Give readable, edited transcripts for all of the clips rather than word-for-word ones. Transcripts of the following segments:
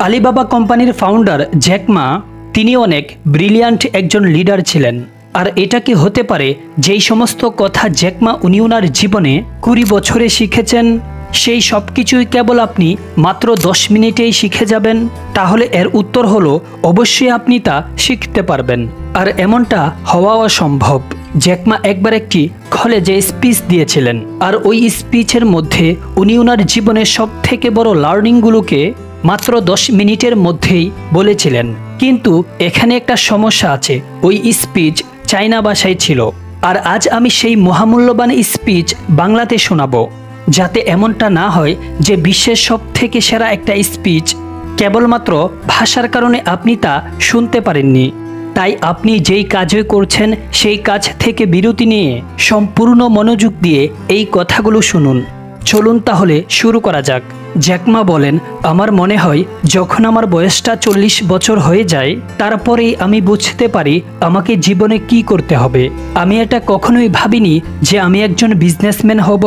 Alibaba কোম্পানির founder Jack Ma তিনি অনেক ব্রিলিয়ান্ট একজন লিডার ছিলেন। আর এটা কি হতে পারে যেই সমস্ত কথা জ্যাক মা উনি ওনার জীবনে 20 বছরে শিখেছেন সেই সব কিছুই কেবল আপনি মাত্র 10 মিনিটেই শিখে যাবেন? তাহলে এর উত্তর হলো অবশ্যই আপনি তা শিখতে পারবেন। আর এমনটা হওয়াও সম্ভব। জ্যাক মা একবার একটি কলেজে স্পিচ দিয়েছিলেন, আর ওই স্পিচের মধ্যে উনি ওনার জীবনের সব থেকে বড় লার্নিংগুলোকে মাত্র 10 মিনিটের মধ্যেই বলেছিলেন। কিন্তু এখানে একটা সমস্যা আছে, ওই স্পিচ চাইনা ভাষায় ছিল। আর আজ আমি সেই মহামূল্যবান স্পিচ বাংলাতে শোনাবো, যাতে এমনটা না হয় যে বিশ্বের সব থেকে সেরা একটা স্পিচ কেবলমাত্র ভাষার কারণে আপনি তা শুনতে পারেননি। তাই আপনি যেই কাজই করছেন সেই কাজ থেকে বিরতি নিয়ে সম্পূর্ণ মনোযোগ দিয়ে এই কথাগুলো শুনুন। চলুন তাহলে শুরু করা যাক। জ্যাক মা বলেন, আমার মনে হয় যখন আমার বয়সটা 40 বছর হয়ে যায় তারপরেই আমি বুঝতে পারি আমাকে জীবনে কি করতে হবে। আমি এটা কখনোই ভাবিনি যে আমি একজন বিজনেসম্যান হব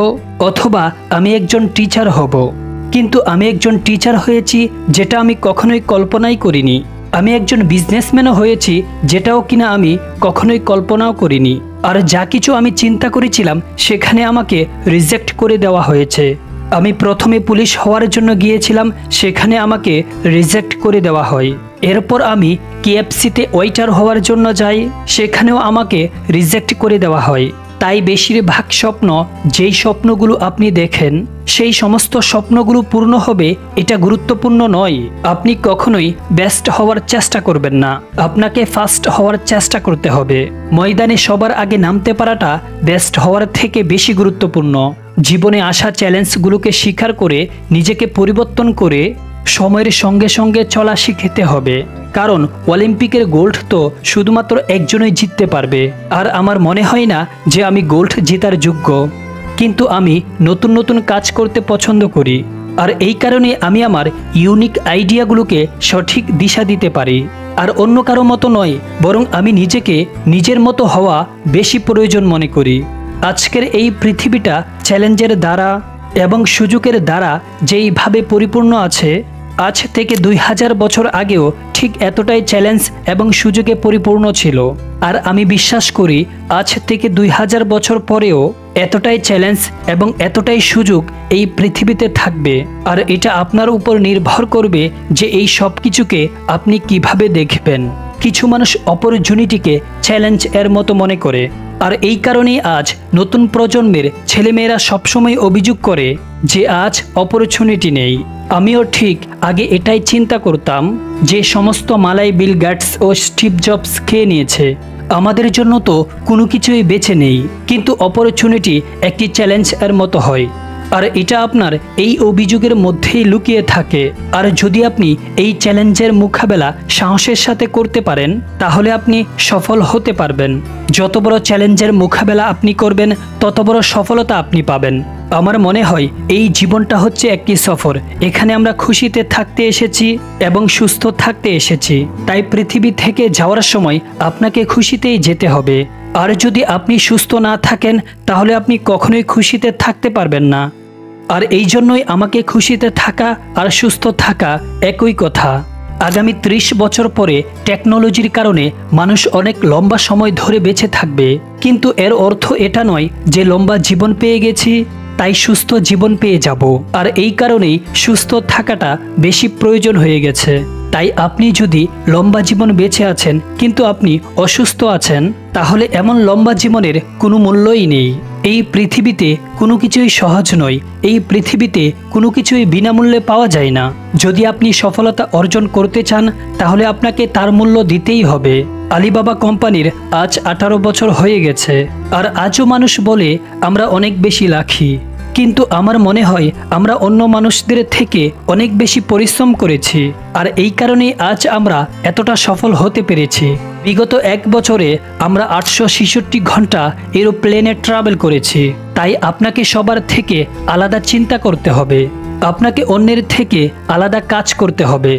অথবা আমি একজন টিচার হব, কিন্তু আমি একজন টিচার হয়েছি যেটা আমি কখনোই কল্পনাই করিনি। আমি একজন বিজনেসম্যানও হয়েছি যেটাও কিনা আমি কখনোই কল্পনাও করিনি। আর যা কিছু আমি চিন্তা করেছিলাম সেখানে আমাকে রিজেক্ট করে দেওয়া হয়েছে। আমি প্রথমে পুলিশ হওয়ার জন্য গিয়েছিলাম, সেখানে আমাকে রিজেক্ট করে দেওয়া হয়। এরপর আমি কেএফসিতে ওয়েটার হওয়ার জন্য যাই, সেখানেও আমাকে রিজেক্ট করে দেওয়া হয়। তাই বেশিরভাগ স্বপ্ন, যেই স্বপ্নগুলো আপনি দেখেন সেই সমস্ত স্বপ্নগুলো পূর্ণ হবে এটা গুরুত্বপূর্ণ নয়। আপনি কখনোই বেস্ট হওয়ার চেষ্টা করবেন না, আপনাকে ফার্স্ট হওয়ার চেষ্টা করতে হবে। ময়দানে সবার আগে নামতে পারাটা বেস্ট হওয়ার থেকে বেশি গুরুত্বপূর্ণ। জীবনে আসা চ্যালেঞ্জগুলোকে স্বীকার করে নিজেকে পরিবর্তন করে সময়ের সঙ্গে সঙ্গে চলা শিখতে হবে। কারণ অলিম্পিকের গোল্ড তো শুধুমাত্র একজনই জিততে পারবে। আর আমার মনে হয় না যে আমি গোল্ড জেতার যোগ্য, কিন্তু আমি নতুন নতুন কাজ করতে পছন্দ করি। আর এই কারণে আমি আমার ইউনিক আইডিয়াগুলোকে সঠিক দিশা দিতে পারি। আর অন্য কারো মতো নয়, বরং আমি নিজেকে নিজের মতো হওয়া বেশি প্রয়োজন মনে করি। আজকের এই পৃথিবীটা চ্যালেঞ্জের দ্বারা এবং সুযোগের দ্বারা যেইভাবে পরিপূর্ণ আছে, আজ থেকে 2000 বছর আগেও ঠিক এতটাই চ্যালেঞ্জ এবং সুযোগে পরিপূর্ণ ছিল। আর আমি বিশ্বাস করি আজ থেকে 2000 বছর পরেও এতটাই চ্যালেঞ্জ এবং এতটাই সুযোগ এই পৃথিবীতে থাকবে। আর এটা আপনার উপর নির্ভর করবে যে এই সব কিছুকে আপনি কিভাবে দেখবেন। কিছু মানুষ অপরচুনিটিকে চ্যালেঞ্জ এর মতো মনে করে, আর এই কারণেই আজ নতুন প্রজন্মের ছেলেমেয়েরা সবসময় অভিযোগ করে যে আজ অপরচুনিটি নেই। আমিও ঠিক আগে এটাই চিন্তা করতাম যে সমস্ত মালাই বিল গেটস ও স্টিভ জবস খেয়ে নিয়েছে, আমাদের জন্য তো কোনো কিছুই বেঁচে নেই। কিন্তু অপরচুনিটি একটি চ্যালেঞ্জ এর মতো হয়, আর এটা আপনার এই অভিযোগের মধ্যেই লুকিয়ে থাকে। আর যদি আপনি এই চ্যালেঞ্জের মোকাবেলা সাহসের সাথে করতে পারেন তাহলে আপনি সফল হতে পারবেন। যত বড় চ্যালেঞ্জের মোকাবেলা আপনি করবেন তত বড় সফলতা আপনি পাবেন। আমার মনে হয় এই জীবনটা হচ্ছে একটি সফর। এখানে আমরা খুশিতে থাকতে এসেছি এবং সুস্থ থাকতে এসেছি। তাই পৃথিবী থেকে যাওয়ার সময় আপনাকে খুশিতেই যেতে হবে। আর যদি আপনি সুস্থ না থাকেন তাহলে আপনি কখনোই খুশিতে থাকতে পারবেন না। আর এই জন্যই আমাকে খুশিতে থাকা আর সুস্থ থাকা একই কথা। আগামী 30 বছর পরে টেকনোলজির কারণে মানুষ অনেক লম্বা সময় ধরে বেঁচে থাকবে, কিন্তু এর অর্থ এটা নয় যে লম্বা জীবন পেয়ে গেছি তাই সুস্থ জীবন পেয়ে যাব। আর এই কারণেই সুস্থ থাকাটা বেশি প্রয়োজন হয়ে গেছে। তাই আপনি যদি লম্বা জীবন বেঁচে আছেন কিন্তু আপনি অসুস্থ আছেন, তাহলে এমন লম্বা জীবনের কোনো মূল্যই নেই। এই পৃথিবীতে কোনো কিছুই সহজ নয়, এই পৃথিবীতে কোনো কিছুই বিনামূল্যে পাওয়া যায় না। যদি আপনি সফলতা অর্জন করতে চান তাহলে আপনাকে তার মূল্য দিতেই হবে। আলিবাবা কোম্পানির আজ 18 বছর হয়ে গেছে, আর আজও মানুষ বলে আমরা অনেক বেশি লাকি। কিন্তু আমার মনে হয় আমরা অন্য মানুষদের থেকে অনেক বেশি পরিশ্রম করেছি, আর এই কারণেই আজ আমরা এতটা সফল হতে পেরেছি। বিগত 1 বছরে আমরা 866 ঘন্টা এরোপ্লেনে ট্রাভেল করেছি। তাই আপনাকে সবার থেকে আলাদা চিন্তা করতে হবে, আপনাকে অন্যের থেকে আলাদা কাজ করতে হবে।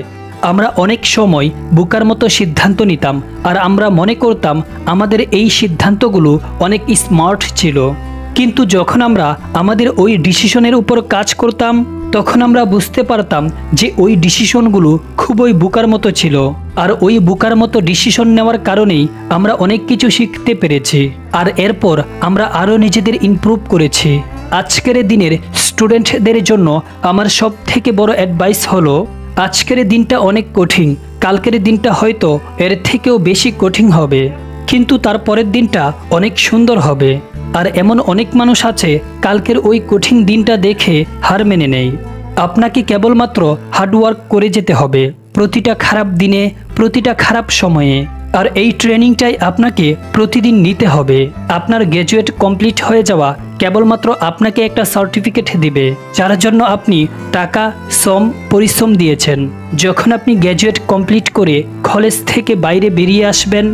আমরা অনেক সময় বোকার মতো সিদ্ধান্ত নিতাম, আর আমরা মনে করতাম আমাদের এই সিদ্ধান্তগুলো অনেক স্মার্ট ছিল। কিন্তু যখন আমরা আমাদের ওই ডিসিশনের উপর কাজ করতাম তখন আমরা বুঝতে পারতাম যে ওই ডিসিশনগুলো খুবই বোকার মতো ছিল। আর ওই বোকার মতো ডিসিশন নেওয়ার কারণেই আমরা অনেক কিছু শিখতে পেরেছি, আর এরপর আমরা আরও নিজেদের ইমপ্রুভ করেছি। আজকের দিনের স্টুডেন্টদের জন্য আমার সব থেকে বড় অ্যাডভাইস হলো, আজকের দিনটা অনেক কঠিন, কালকের দিনটা হয়তো এর থেকেও বেশি কঠিন হবে, কিন্তু তার পরের দিনটা অনেক সুন্দর হবে। আর এমন অনেক মানুষ আছে কালকের ওই কঠিন দিনটা দেখে হার মেনে নেয়। আপনাকে কেবলমাত্র হার্ডওয়ার্ক করে যেতে হবে প্রতিটা খারাপ দিনে, প্রতিটা খারাপ সময়ে। আর এই ট্রেনিংটাই আপনাকে প্রতিদিন নিতে হবে। আপনার গ্র্যাজুয়েট কমপ্লিট হয়ে যাওয়া কেবলমাত্র আপনাকে একটা সার্টিফিকেট দিবে, যার জন্য আপনি টাকা, শ্রম, পরিশ্রম দিয়েছেন। যখন আপনি গ্র্যাজুয়েট কমপ্লিট করে কলেজ থেকে বাইরে বেরিয়ে আসবেন,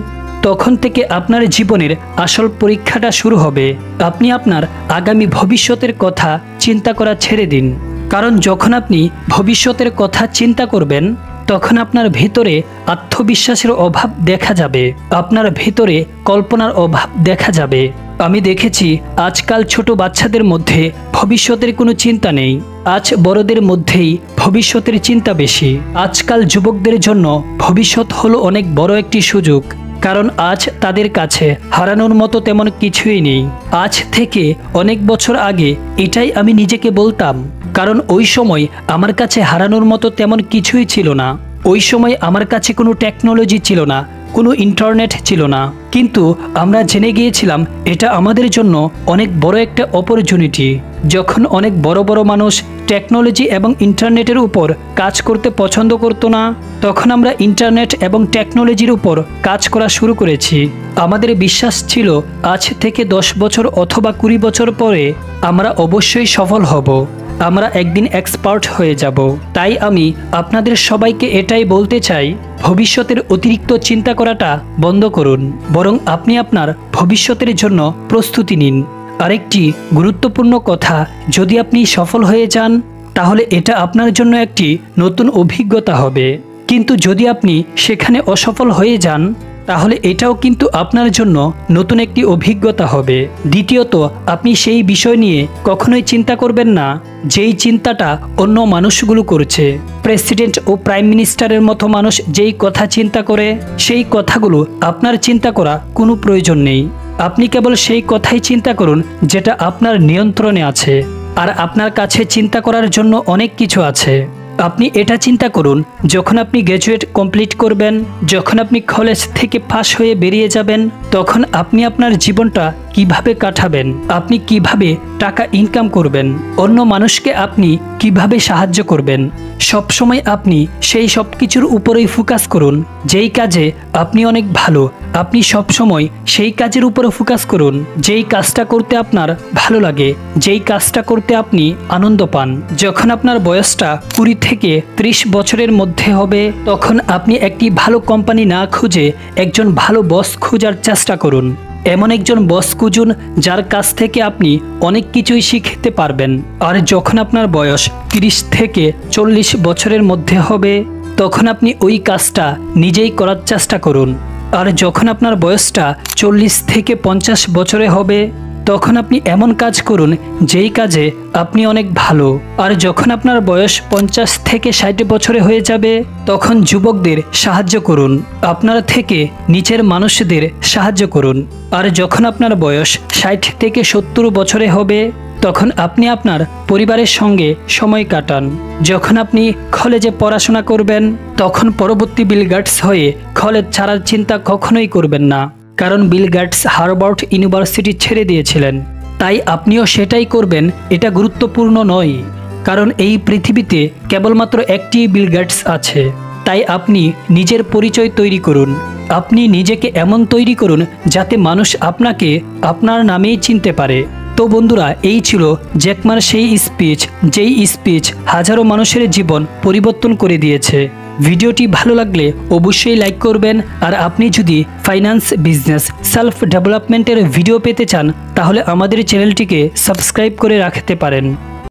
তখন থেকে আপনার জীবনের আসল পরীক্ষাটা শুরু হবে। আপনি আপনার আগামী ভবিষ্যতের কথা চিন্তা করা ছেড়ে দিন, কারণ যখন আপনি ভবিষ্যতের কথা চিন্তা করবেন, তখন আপনার ভেতরে আত্মবিশ্বাসের অভাব দেখা যাবে, আপনার ভেতরে কল্পনার অভাব দেখা যাবে। আমি দেখেছি আজকাল ছোট বাচ্চাদের মধ্যে ভবিষ্যতের কোনো চিন্তা নেই, আজ বড়দের মধ্যেই ভবিষ্যতের চিন্তা বেশি। আজকাল যুবকদের জন্য ভবিষ্যৎ হলো অনেক বড় একটি সুযোগ, কারণ আজ তাদের কাছে হারানোর মতো তেমন কিছুই নেই। আজ থেকে অনেক বছর আগে এটাই আমি নিজেকে বলতাম, কারণ ওই সময় আমার কাছে হারানোর মতো তেমন কিছুই ছিল না। ওই সময় আমার কাছে কোনো টেকনোলজি ছিল না, কোনো ইন্টারনেট ছিল না, কিন্তু আমরা জেনে গিয়েছিলাম এটা আমাদের জন্য অনেক বড় একটা অপরচুনিটি। যখন অনেক বড় বড় মানুষ টেকনোলজি এবং ইন্টারনেটের উপর কাজ করতে পছন্দ করতো না, তখন আমরা ইন্টারনেট এবং টেকনোলজির উপর কাজ করা শুরু করেছি। আমাদের বিশ্বাস ছিল আজ থেকে 10 বছর অথবা 20 বছর পরে আমরা অবশ্যই সফল হব, আমরা একদিন এক্সপার্ট হয়ে যাব। তাই আমি আপনাদের সবাইকে এটাই বলতে চাই, ভবিষ্যতের অতিরিক্ত চিন্তা করাটা বন্ধ করুন, বরং আপনি আপনার ভবিষ্যতের জন্য প্রস্তুতি নিন। আরেকটি গুরুত্বপূর্ণ কথা, যদি আপনি সফল হয়ে যান, তাহলে এটা আপনার জন্য একটি নতুন অভিজ্ঞতা হবে, কিন্তু যদি আপনি সেখানে অসফল হয়ে যান, তাহলে এটাও কিন্তু আপনার জন্য নতুন একটি অভিজ্ঞতা হবে। দ্বিতীয়ত, আপনি সেই বিষয় নিয়ে কখনোই চিন্তা করবেন না যেই চিন্তাটা অন্য মানুষগুলো করছে। প্রেসিডেন্ট ও প্রাইম মিনিস্টারের মতো মানুষ যেই কথা চিন্তা করে, সেই কথাগুলো আপনার চিন্তা করা কোনো প্রয়োজন নেই। আপনি কেবল সেই কথাই চিন্তা করুন যেটা আপনার নিয়ন্ত্রণে আছে, আর আপনার কাছে চিন্তা করার জন্য অনেক কিছু আছে। আপনি এটা চিন্তা করুন, যখন আপনি গ্র্যাজুয়েট কমপ্লিট করবেন, যখন আপনি কলেজ থেকে পাশ হয়ে বেরিয়ে যাবেন, তখন আপনি আপনার জীবনটা কিভাবে কাটাবেন, আপনি কিভাবে টাকা ইনকাম করবেন, অন্য মানুষকে আপনি কিভাবে সাহায্য করবেন। সবসময় আপনি সেই সব কিছুর উপরেই ফোকাস করুন যেই কাজে আপনি অনেক ভালো। আপনি সবসময় সেই কাজের উপরে ফোকাস করুন যেই কাজটা করতে আপনার ভালো লাগে, যেই কাজটা করতে আপনি আনন্দ পান। যখন আপনার বয়সটা 20 থেকে 30 বছরের মধ্যে হবে, তখন আপনি একটি ভালো কোম্পানি না খুঁজে একজন ভালো বস খোঁজার চেষ্টা করুন। এমন একজন বস খুঁজুন যার কাছ থেকে আপনি অনেক কিছুই শিখতে পারবেন। আর যখন আপনার বয়স 30 থেকে 40 বছরের মধ্যে হবে, তখন আপনি ওই কাজটা নিজেই করার চেষ্টা করুন। আর যখন আপনার বয়সটা 40 থেকে 50 বছরে হবে, তখন আপনি এমন কাজ করুন যেই কাজে আপনি অনেক ভালো। আর যখন আপনার বয়স 50 থেকে 60 বছরে হয়ে যাবে, তখন যুবকদের সাহায্য করুন, আপনার থেকে নিচের মানুষদের সাহায্য করুন। আর যখন আপনার বয়স 60 থেকে 70 বছরে হবে, তখন আপনি আপনার পরিবারের সঙ্গে সময় কাটান। যখন আপনি কলেজে পড়াশোনা করবেন, তখন পরবর্তী বিল গেটস হয়ে কলেজ ছাড়ার চিন্তা কখনোই করবেন না, কারণ বিল গেটস হার্ভার্ড ইউনিভার্সিটি ছেড়ে দিয়েছিলেন। তাই আপনিও সেটাই করবেন, এটা গুরুত্বপূর্ণ নয়, কারণ এই পৃথিবীতে কেবলমাত্র একটি বিল গেটস আছে। তাই আপনি নিজের পরিচয় তৈরি করুন, আপনি নিজেকে এমন তৈরি করুন যাতে মানুষ আপনাকে আপনার নামেই চিনতে পারে। তো বন্ধুরা, এই ছিল জ্যাকমার সেই স্পিচ, যেই স্পিচ হাজারো মানুষের জীবন পরিবর্তন করে দিয়েছে। ভিডিওটি ভালো লাগলে অবশ্যই লাইক করবেন। আর আপনি যদি ফাইন্যান্স, বিজনেস, সেলফ ডেভেলপমেন্টের ভিডিও পেতে চান, তাহলে আমাদের চ্যানেলটিকে সাবস্ক্রাইব করে রাখতে পারেন।